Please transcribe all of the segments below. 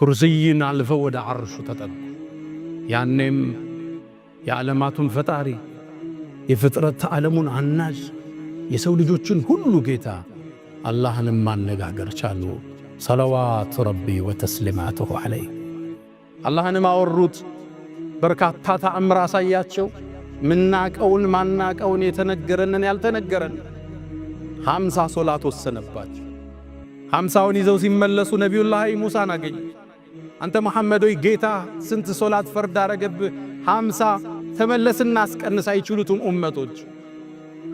ኩርሲይን አልፈው ወደ ዓርሹ ተጠጉ። ያኔም የዓለማቱን ፈጣሪ የፍጥረት ዓለሙን አናዥ የሰው ልጆችን ሁሉ ጌታ አላህንም ማነጋገር ቻሉ። ሰለዋቱ ረቢ ወተስሊማቱሁ ዐለይህ። አላህንም አወሩት። በርካታ ተአምር አሳያቸው። ምናቀውን ማናቀውን የተነገረንን ያልተነገረን 50 ሶላት ወሰነባቸው። 50ውን ይዘው ሲመለሱ ነቢዩላህ ሙሳን አገኙ። አንተ መሐመድ ሆይ ጌታ ስንት ሶላት ፈርድ አረገብህ? 50 ተመለስና አስቀንስ። አይችሉትም ኡመቶች።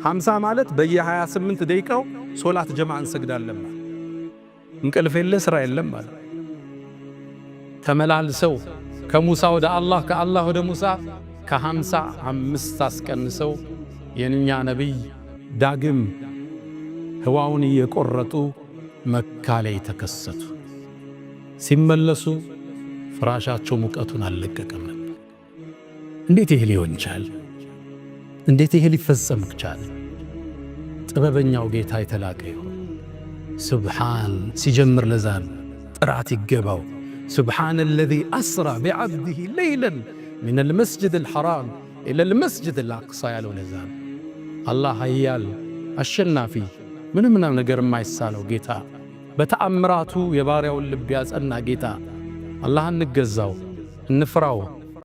50 ማለት በየ28 ደቂቃው ሶላት ጀማዓ እንሰግዳለን። እንቅልፍ የለ ስራ የለም ማለት ተመላልሰው ከሙሳ ወደ አላህ ከአላህ ወደ ሙሳ ከ55 አስቀንሰው የኛ ነቢይ ዳግም ህዋውን እየቆረጡ መካ ላይ ተከሰቱ። ሲመለሱ ፍራሻቸው ሙቀቱን አልለቀቀም ነበር። እንዴት ይሄ ሊሆን ቻለ? እንዴት ይሄ ሊፈጸም ቻለ? ጥበበኛው ጌታ የተላቀ ይሁን። ሱብሓን ሲጀምር ለዛን ጥራት ይገባው። سبحان الذي أسرى بعبده ليلا من المسجد الحرام إلى المسجد الأقصى يالو نزال الله هيال الشنافي من نجر ما يسالو جيتا بتأمراتو يباريو اللبياز أنا جيتا الله نجزاو نفراو